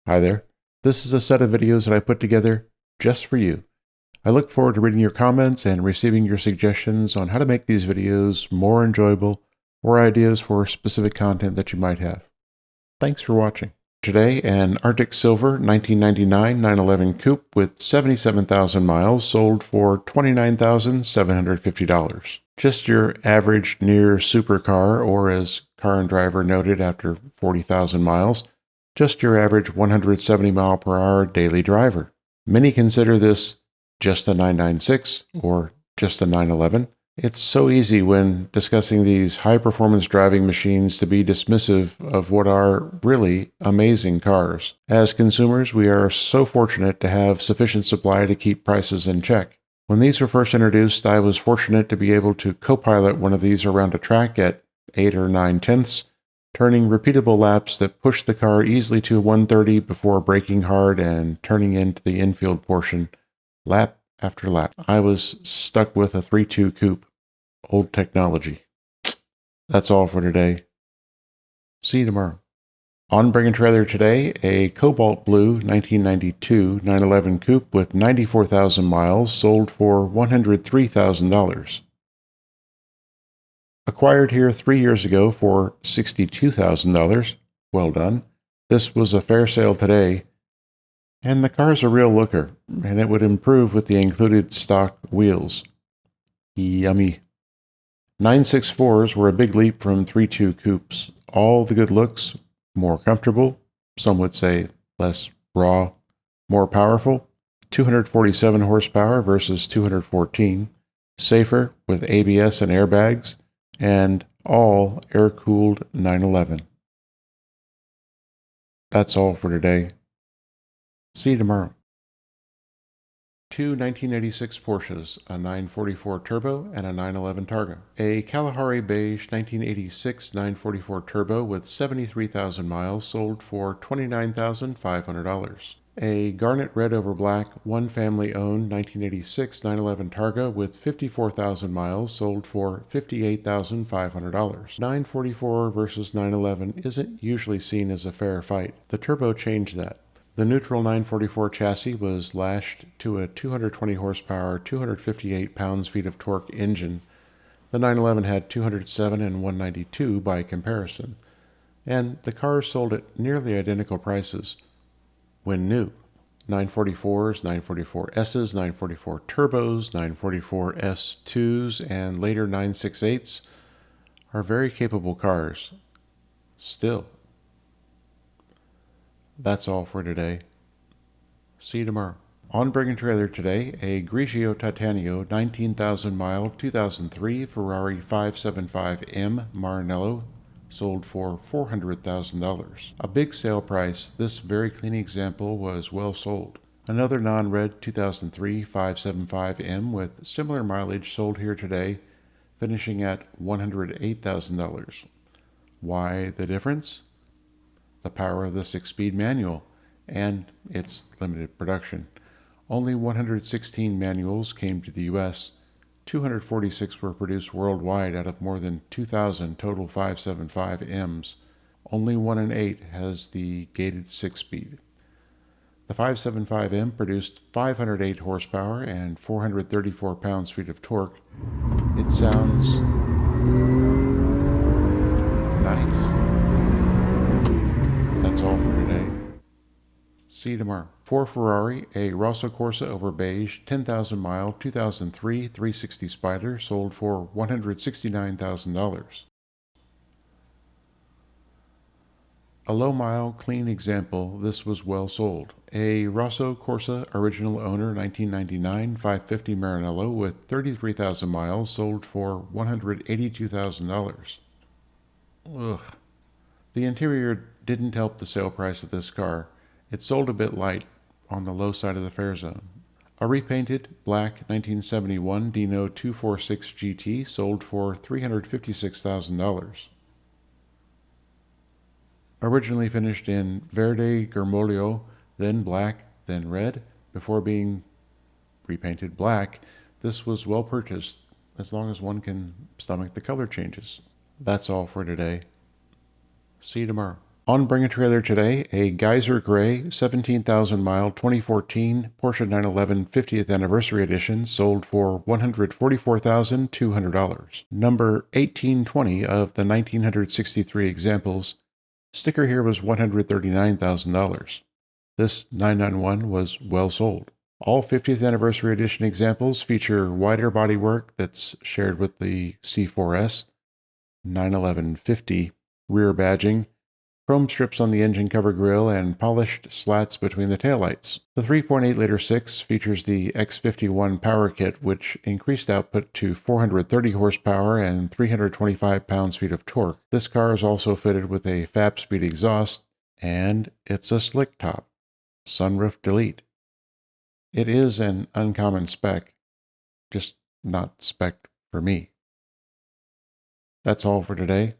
Hi there. This is a set of videos that I put together just for you. I look forward to reading your comments and receiving your suggestions on how to make these videos more enjoyable or ideas for specific content that you might have. Thanks for watching. Today, an Arctic Silver 1999 911 Coupe with 77,000 miles sold for $29,750. Just your average near supercar, or as Car and Driver noted after 40,000 miles, just your average 170 mile per hour daily driver. Many consider this just a 996 or just a 911. It's so easy when discussing these high-performance driving machines to be dismissive of what are really amazing cars. As consumers, we are so fortunate to have sufficient supply to keep prices in check. When these were first introduced, I was fortunate to be able to co-pilot one of these around a track at 8 or 9/10, turning repeatable laps that pushed the car easily to 130 before braking hard and turning into the infield portion, lap after lap. I was stuck with a 3.2 coupe. Old technology. That's all for today. See you tomorrow. On Bring a Trailer today, a cobalt blue 1992 911 coupe with 94,000 miles sold for $103,000. Acquired here 3 years ago for $62,000. Well done. This was a fair sale today. And the car's a real looker, and it would improve with the included stock wheels. Yummy. 964s were a big leap from 3.2 coupes. All the good looks, more comfortable, some would say less raw, more powerful, 247 horsepower versus 214, safer with ABS and airbags, and all air-cooled 911. That's all for today. See you tomorrow. Two 1986 Porsches, a 944 Turbo and a 911 Targa. A Kalahari Beige 1986 944 Turbo with 73,000 miles sold for $29,500. A Garnet Red over Black, one family-owned 1986 911 Targa with 54,000 miles sold for $58,500. 944 versus 911 isn't usually seen as a fair fight. The Turbo changed that. The neutral 944 chassis was lashed to a 220 horsepower, 258 pounds-feet of torque engine. The 911 had 207 and 192 by comparison, and the cars sold at nearly identical prices when new. 944s, 944Ss, 944 Turbos, 944 S2s, and later 968s are very capable cars. Still. That's all for today. See you tomorrow. On Bring a Trailer today, a Grigio Titanio 19,000 mile 2003 Ferrari 575M Maranello sold for $400,000. A big sale price, this very clean example was well sold. Another non-red 2003 575M with similar mileage sold here today, finishing at $108,000. Why the difference? The power of the 6-speed manual and its limited production. Only 116 manuals came to the U.S. 246 were produced worldwide out of more than 2,000 total 575Ms. Only 1 in 8 has the gated 6-speed. The 575M produced 508 horsepower and 434 pounds-feet of torque. It sounds nice. That's all for today. See you tomorrow. For Ferrari, a Rosso Corsa over beige 10,000 mile 2003 360 Spider sold for $169,000. A low-mile, clean example, this was well sold. A Rosso Corsa original owner 1999 550 Maranello with 33,000 miles sold for $182,000. Ugh. The interior didn't help the sale price of this car. It sold a bit light, on the low side of the fair zone. A repainted black 1971 Dino 246 GT sold for $356,000. Originally finished in Verde Germolio, then black, then red, before being repainted black, this was well purchased, as long as one can stomach the color changes. That's all for today. See you tomorrow. On Bring a Trailer today, a Geyser Gray 17,000 mile 2014 Porsche 911 50th Anniversary Edition sold for $144,200. Number 1820 of the 1963 examples. Sticker here was $139,000. This 991 was well sold. All 50th Anniversary Edition examples feature wider bodywork that's shared with the C4S, 911-50 rear badging, chrome strips on the engine cover grille, and polished slats between the taillights. The 3.8-liter 6 features the X51 power kit, which increased output to 430 horsepower and 325 pounds-feet of torque. This car is also fitted with a fab-speed exhaust, and it's a slick top. Sunroof delete. It is an uncommon spec, just not spec for me. That's all for today.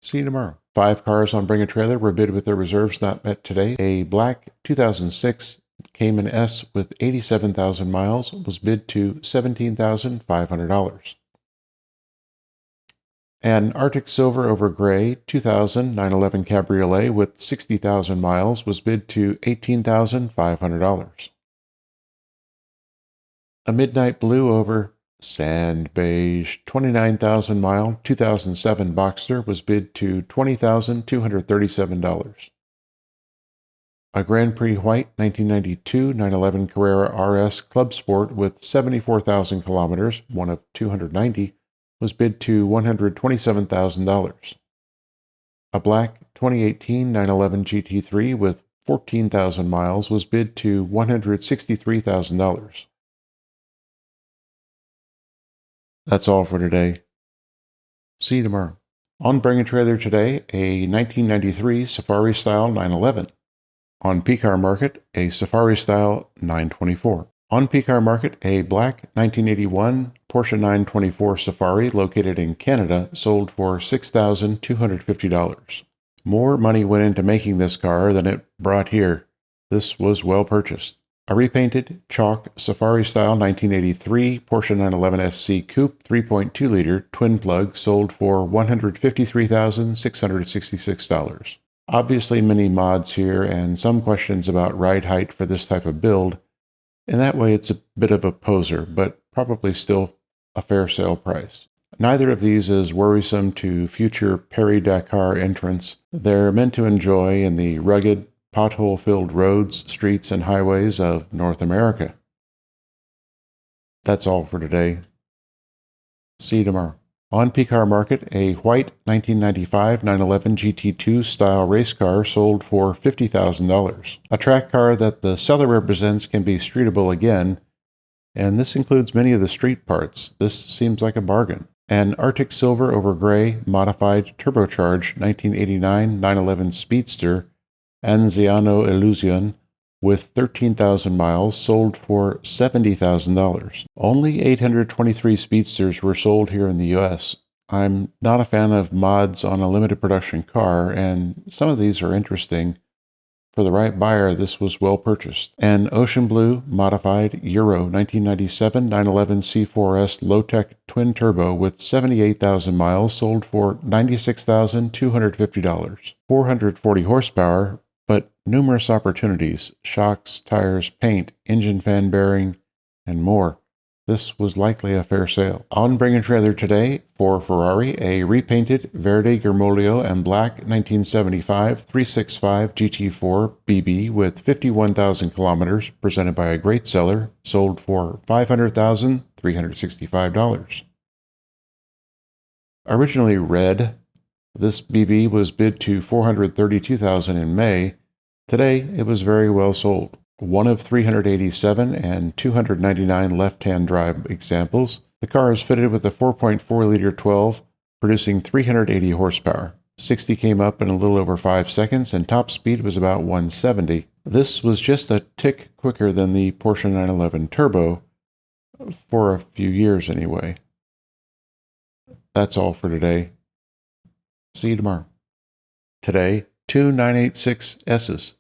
See you tomorrow. 5 cars on Bring a Trailer were bid with their reserves not met today. A black 2006 Cayman S with 87,000 miles was bid to $17,500. An Arctic Silver over Gray 2000 911 Cabriolet with 60,000 miles was bid to $18,500. A Midnight Blue over Sand Beige 29,000 mile 2007 Boxster was bid to $20,237. A Grand Prix White 1992 911 Carrera RS Club Sport with 74,000 kilometers, one of 290, was bid to $127,000. A black 2018 911 GT3 with 14,000 miles was bid to $163,000. That's all for today. See you tomorrow. On Bring a Trailer today, a 1993 Safari Style 911. On PCAR Market, a Safari Style 924. On PCAR Market, a black 1981 Porsche 924 Safari located in Canada sold for $6,250. More money went into making this car than it brought here. This was well purchased. A repainted chalk Safari Style 1983 Porsche 911 SC Coupe 3.2-liter twin plug sold for $153,666. Obviously many mods here and some questions about ride height for this type of build. In that way it's a bit of a poser, but probably still a fair sale price. Neither of these is worrisome to future Paris-Dakar entrants. They're meant to enjoy in the rugged, pothole-filled roads, streets, and highways of North America. That's all for today. See you tomorrow. On PCAR Market, a white 1995 911 GT2 style race car sold for $50,000. A track car that the seller represents can be streetable again, and this includes many of the street parts. This seems like a bargain. An Arctic Silver over Gray modified turbocharged 1989 911 Speedster Anziano Illusion with 13,000 miles sold for $70,000. Only 823 Speedsters were sold here in the U.S. I'm not a fan of mods on a limited production car, and some of these are interesting. For the right buyer, this was well purchased. An Ocean Blue modified Euro 1997 911 C4S low-tech twin turbo with 78,000 miles sold for $96,250. 440 horsepower, but numerous opportunities: shocks, tires, paint, engine fan bearing, and more. This was likely a fair sale. On Bring a Trailer today, for Ferrari, a repainted Verde Germolio and black 1975 365 GT4 BB with 51,000 kilometers, presented by a great seller, sold for $500,365. Originally red, this BB was bid to $432,000 in May. Today, it was very well sold. One of 387 and 299 left-hand drive examples. The car is fitted with a 4.4-liter 12, producing 380 horsepower. 60 came up in a little over 5 seconds, and top speed was about 170. This was just a tick quicker than the Porsche 911 Turbo, for a few years anyway. That's all for today. See you tomorrow. Today, 2 986S's.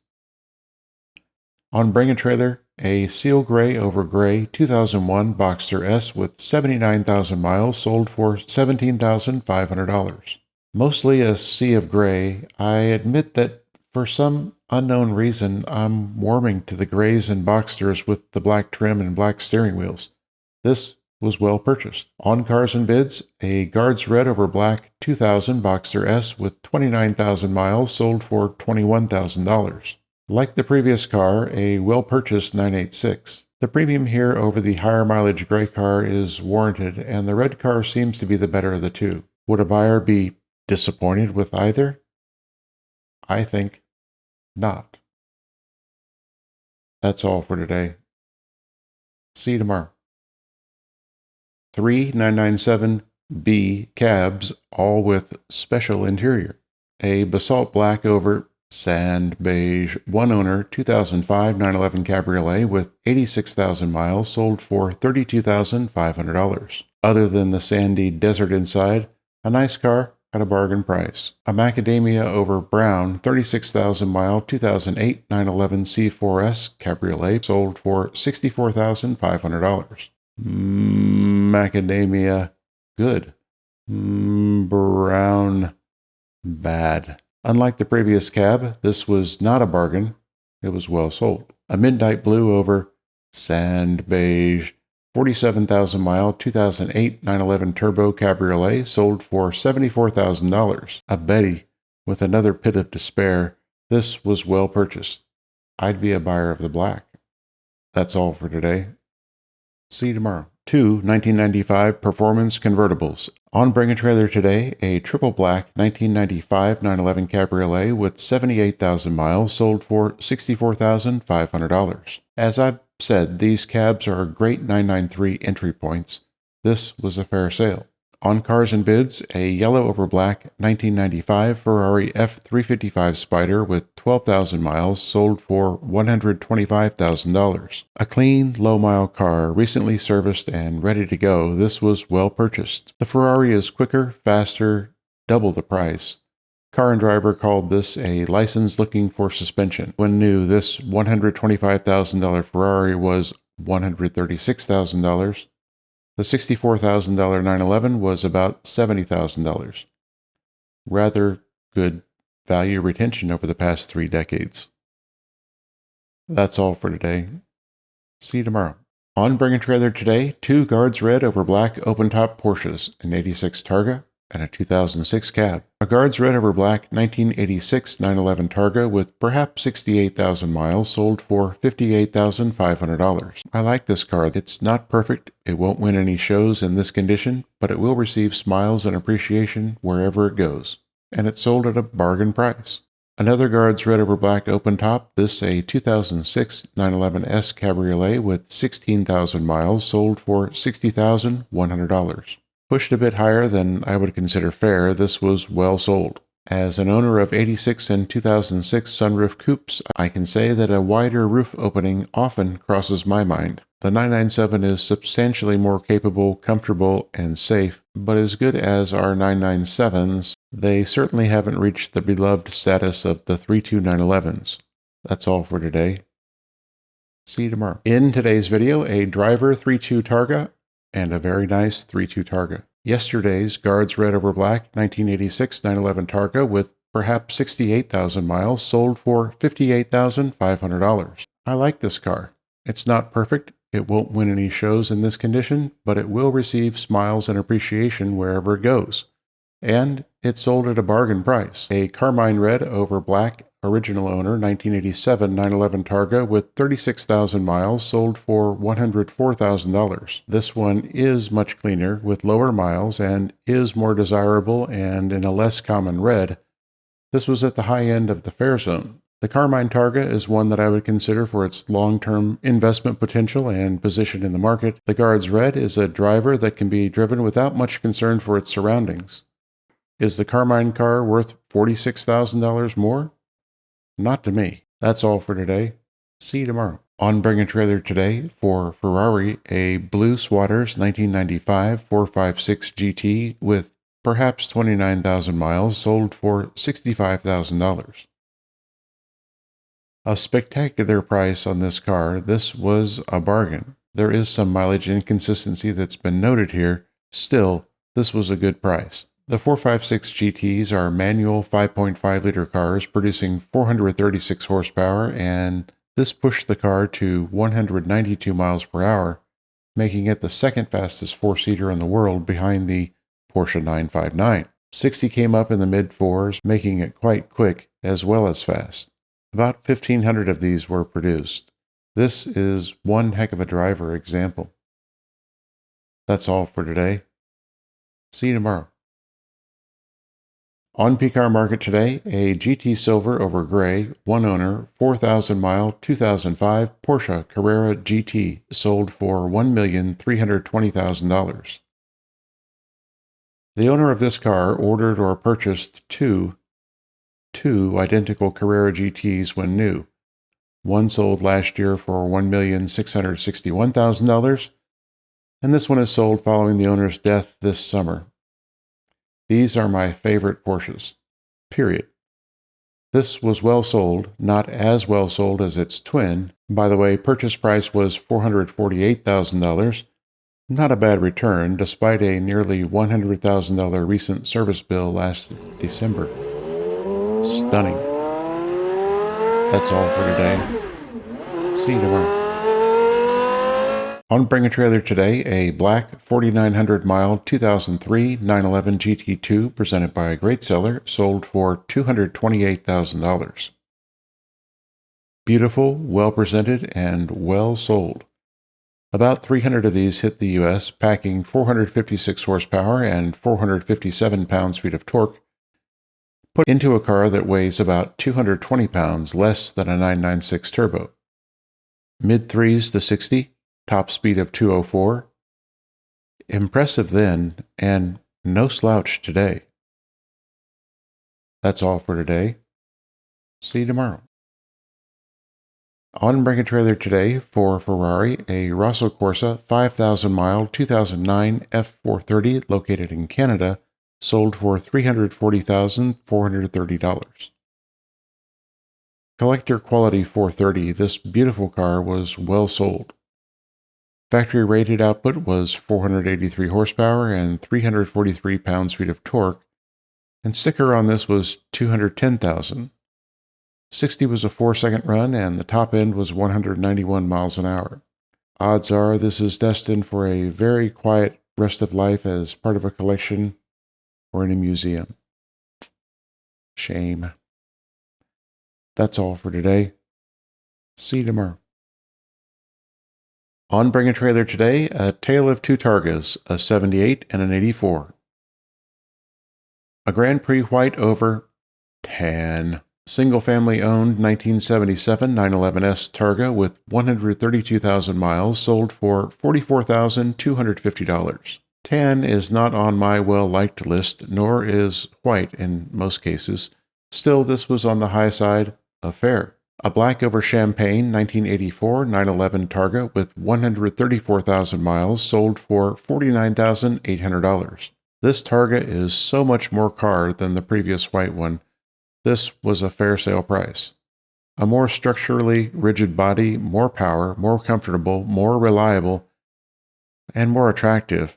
On Bring a Trailer, a Seal Gray over Gray 2001 Boxster S with 79,000 miles sold for $17,500. Mostly a sea of gray. I admit that for some unknown reason, I'm warming to the grays and Boxsters with the black trim and black steering wheels. This was well purchased. On Cars and Bids, a Guards Red over Black 2000 Boxster S with 29,000 miles sold for $21,000. Like the previous car, a well-purchased 986. The premium here over the higher mileage gray car is warranted, and the red car seems to be the better of the two. Would a buyer be disappointed with either? I think not. That's all for today. See you tomorrow. 3997B cabs, all with special interior. A basalt black over sand beige, one owner, 2005 911 Cabriolet with 86,000 miles, sold for $32,500. Other than the sandy desert inside, a nice car at a bargain price. A macadamia over brown, 36,000 mile, 2008 911 C4S Cabriolet, sold for $64,500. Macadamia, good. Brown, bad. Unlike the previous cab, this was not a bargain. It was well sold. A midnight blue over sand beige, 47,000 mile, 2008 911 Turbo Cabriolet, sold for $74,000. A Betty with another pit of despair. This was well purchased. I'd be a buyer of the black. That's all for today. See you tomorrow. 2 1995 Performance Convertibles. On Bring a Trailer today, a triple black 1995 911 Cabriolet with 78,000 miles sold for $64,500. As I've said, these cabs are great 993 entry points. This was a fair sale. On Cars and Bids, a yellow over black 1995 Ferrari F355 Spider with 12,000 miles sold for $125,000. A clean, low-mile car, recently serviced and ready to go. This was well purchased. The Ferrari is quicker, faster, double the price. Car and Driver called this a license looking for suspension. When new, this $125,000 Ferrari was $136,000. The $64,000 911 was about $70,000. Rather good value retention over the past 3 decades. That's all for today. See you tomorrow. On Bring a Trailer today, 2 Guards Red over Black open-top Porsches, an 86 Targa and a 2006 cab. A Guards Red over Black 1986 911 Targa with perhaps 68,000 miles sold for $58,500. I like this car. It's not perfect. It won't win any shows in this condition, but it will receive smiles and appreciation wherever it goes. And it's sold at a bargain price. Another Guards Red over Black open top, this a 2006 911S Cabriolet with 16,000 miles sold for $60,100. Pushed a bit higher than I would consider fair, this was well sold. As an owner of 86 and 2006 sunroof coupes, I can say that a wider roof opening often crosses my mind. The 997 is substantially more capable, comfortable, and safe, but as good as our 997s, they certainly haven't reached the beloved status of the 32911s. That's all for today. See you tomorrow. In today's video, a driver 3.2 Targa and a very nice 3.2 Targa. Yesterday's Guards Red over Black 1986 911 Targa with perhaps 68,000 miles sold for $58,500. I like this car. It's not perfect. It won't win any shows in this condition, but it will receive smiles and appreciation wherever it goes. And it sold at a bargain price. A Carmine Red over Black original owner 1987 911 Targa with 36,000 miles sold for $104,000. This one is much cleaner with lower miles and is more desirable and in a less common red. This was at the high end of the fair zone. The Carmine Targa is one that I would consider for its long-term investment potential and position in the market. The Guards Red is a driver that can be driven without much concern for its surroundings. Is the Carmine car worth $46,000 more? Not to me. That's all for today. See you tomorrow. On Bring a Trailer today, for Ferrari, a blue Swatters 1995 456 GT with perhaps 29,000 miles sold for $65,000. A spectacular price on this car. This was a bargain. There is some mileage inconsistency that's been noted here. Still, this was a good price. The 456 GTs are manual 5.5-liter cars producing 436 horsepower, and this pushed the car to 192 miles per hour, making it the second fastest four-seater in the world behind the Porsche 959. 60 came up in the mid-4s, making it quite quick as well as fast. About 1,500 of these were produced. This is one heck of a driver example. That's all for today. See you tomorrow. On PCAR Market today, a GT Silver over Gray, one owner, 4,000 mile, 2005 Porsche Carrera GT, sold for $1,320,000. The owner of this car ordered or purchased two identical Carrera GTs when new. One sold last year for $1,661,000, and this one is sold following the owner's death this summer. These are my favorite Porsches. Period. This was well sold, not as well sold as its twin. By the way, purchase price was $448,000. Not a bad return, despite a nearly $100,000 recent service bill last December. Stunning. That's all for today. See you tomorrow. On Bring a Trailer today, a black 4,900 mile 2003 911 GT2 presented by a great seller, sold for $228,000. Beautiful, well presented, and well sold. About 300 of these hit the U.S., packing 456 horsepower and 457 pounds-feet of torque, put into a car that weighs about 220 pounds less than a 996 turbo. Mid-3s to 60, top speed of 204. Impressive then, and no slouch today. That's all for today. See you tomorrow. On Bring a Trailer today for Ferrari, a Rosso Corsa 5,000 mile 2009 F430 located in Canada, sold for $340,430. Collector quality 430, this beautiful car was well sold. Factory rated output was 483 horsepower and 343 pounds-feet of torque, and sticker on this was 210,000. 60 was a 4-second run, and the top end was 191 miles an hour. Odds are this is destined for a very quiet rest of life as part of a collection or in a museum. Shame. That's all for today. See you tomorrow. On Bring a Trailer today, a tale of two Targas, a 78 and an 84. A Grand Prix white over tan. Single-family owned 1977 911S Targa with 132,000 miles, sold for $44,250. Tan is not on my well-liked list, nor is white in most cases. Still, this was on the high side of fair. A black over champagne 1984 911 Targa with 134,000 miles, sold for $49,800. This Targa is so much more car than the previous white one. This was a fair sale price. A more structurally rigid body, more power, more comfortable, more reliable, and more attractive.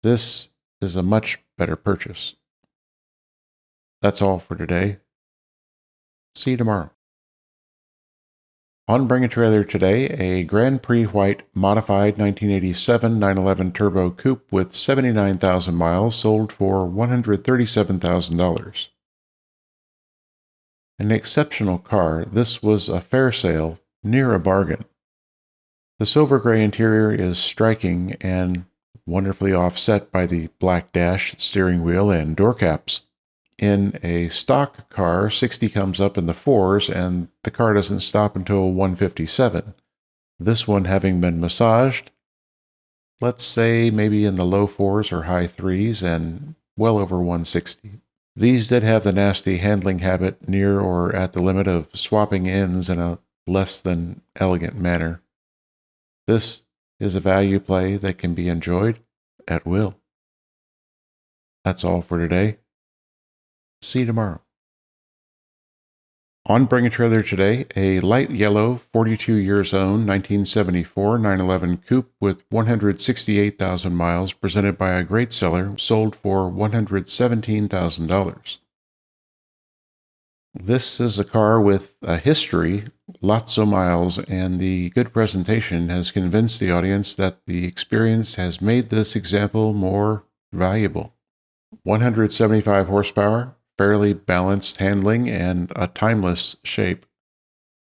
This is a much better purchase. That's all for today. See you tomorrow. On Bring a Trailer today, a Grand Prix white modified 1987 911 Turbo Coupe with 79,000 miles, sold for $137,000. An exceptional car, this was a fair sale, near a bargain. The silver gray interior is striking and wonderfully offset by the black dash, steering wheel, and door caps. In a stock car, 60 comes up in the 4s, and the car doesn't stop until 157. This one having been massaged, let's say maybe in the low 4s or high 3s, and well over 160. These did have the nasty handling habit near or at the limit of swapping ends in a less than elegant manner. This is a value play that can be enjoyed at will. That's all for today. See you tomorrow. On Bring a Trailer today, a light yellow 42 years owned 1974 911 coupe with 168,000 miles presented by a great seller sold for $117,000. This is a car with a history, lots of miles, and the good presentation has convinced the audience that the experience has made this example more valuable. 175 horsepower, fairly balanced handling, and a timeless shape.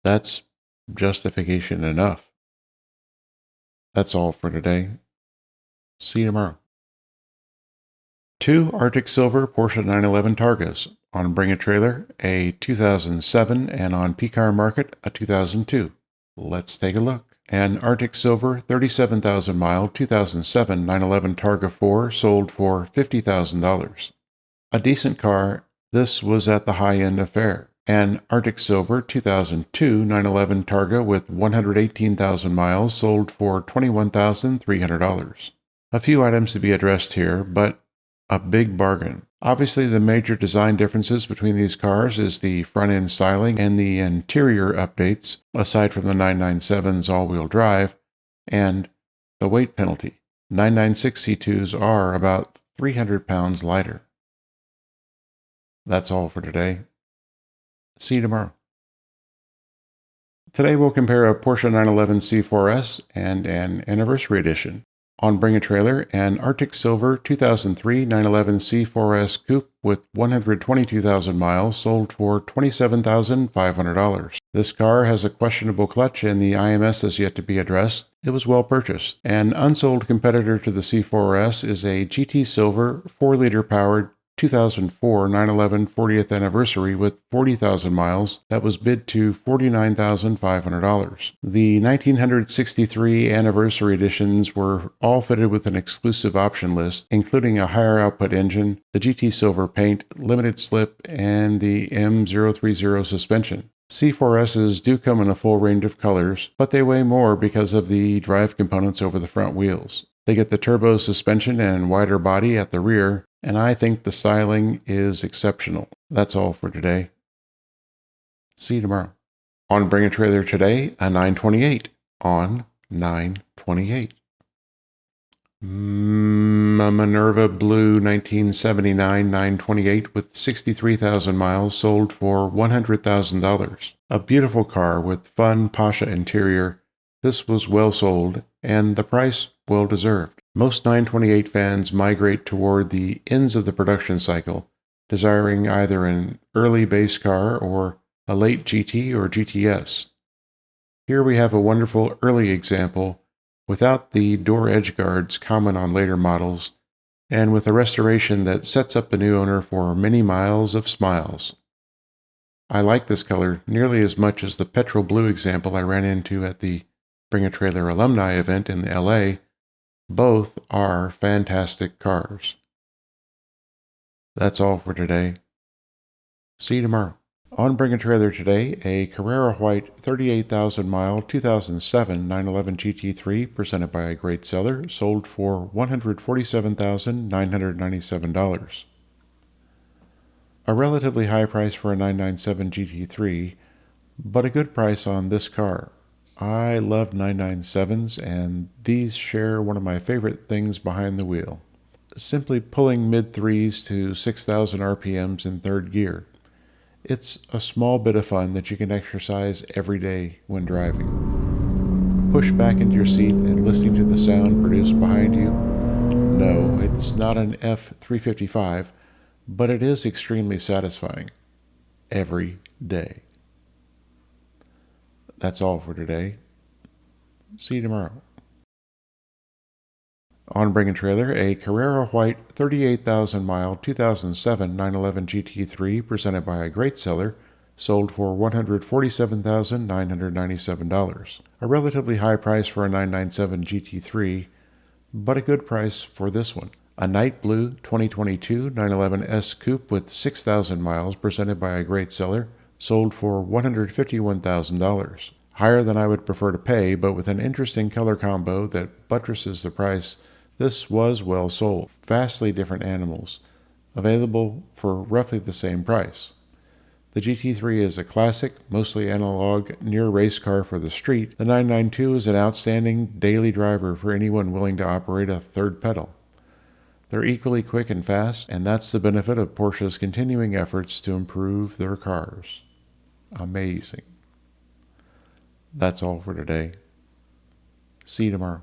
That's justification enough. That's all for today. See you tomorrow. 2 Arctic Silver Porsche 911 Targas. On Bring a Trailer, a 2007, and on P-Car Market, a 2002. Let's take a look. An Arctic Silver 37,000 mile 2007 911 Targa 4 sold for $50,000. A decent car, this was at the high end of fare. An Arctic Silver 2002 911 Targa with 118,000 miles sold for $21,300. A few items to be addressed here, but a big bargain. Obviously, the major design differences between these cars is the front-end styling and the interior updates, aside from the 997's all-wheel drive, and the weight penalty. 996 C2s are about 300 pounds lighter. That's all for today. See you tomorrow. Today we'll compare a Porsche 911 C4S and an Anniversary Edition. On Bring a Trailer, an Arctic Silver 2003 911 C4S Coupe with 122,000 miles sold for $27,500. This car has a questionable clutch and the IMS has yet to be addressed. It was well purchased. An unsold competitor to the C4S is a GT Silver 4-liter powered 2004 911 40th anniversary with 40,000 miles that was bid to $49,500. The 1963 anniversary editions were all fitted with an exclusive option list, including a higher output engine, the GT Silver paint, limited slip, and the M030 suspension. C4Ss do come in a full range of colors, but they weigh more because of the drive components over the front wheels. They get the turbo suspension and wider body at the rear, and I think the styling is exceptional. That's all for today. See you tomorrow. On Bring a Trailer today, a 928 on 928. A Minerva Blue 1979 928 with 63,000 miles sold for $100,000. A beautiful car with fun Pasha interior. This was well sold, and the price well deserved. Most 928 fans migrate toward the ends of the production cycle, desiring either an early base car or a late GT or GTS. Here we have a wonderful early example without the door edge guards common on later models, and with a restoration that sets up the new owner for many miles of smiles. I like this color nearly as much as the petrol blue example I ran into at the Bring a Trailer alumni event in LA. Both are fantastic cars. That's all for today. See you tomorrow. On Bring a Trailer today, a Carrera White 38,000 mile 2007 911 GT3 presented by a great seller sold for $147,997. A relatively high price for a 997 GT3, but a good price on this car. I love 997s, and these share one of my favorite things behind the wheel. Simply pulling mid-3s to 6,000 RPMs in third gear. It's a small bit of fun that you can exercise every day when driving. Push back into your seat and listening to the sound produced behind you. No, it's not an F355, but it is extremely satisfying. Every day. That's all for today. See you tomorrow. On Bring a Trailer, a Carrera White 38,000 mile 2007 911 GT3 presented by a great seller sold for $147,997. A relatively high price for a 997 GT3, but a good price for this one. A Night Blue 2022 911S Coupe with 6,000 miles presented by a great seller sold for $151,000. Higher than I would prefer to pay, but with an interesting color combo that buttresses the price, this was well sold. Vastly different animals, available for roughly the same price. The GT3 is a classic, mostly analog, near race car for the street. The 992 is an outstanding daily driver for anyone willing to operate a third pedal. They're equally quick and fast, and that's the benefit of Porsche's continuing efforts to improve their cars. Amazing. That's all for today. See you tomorrow.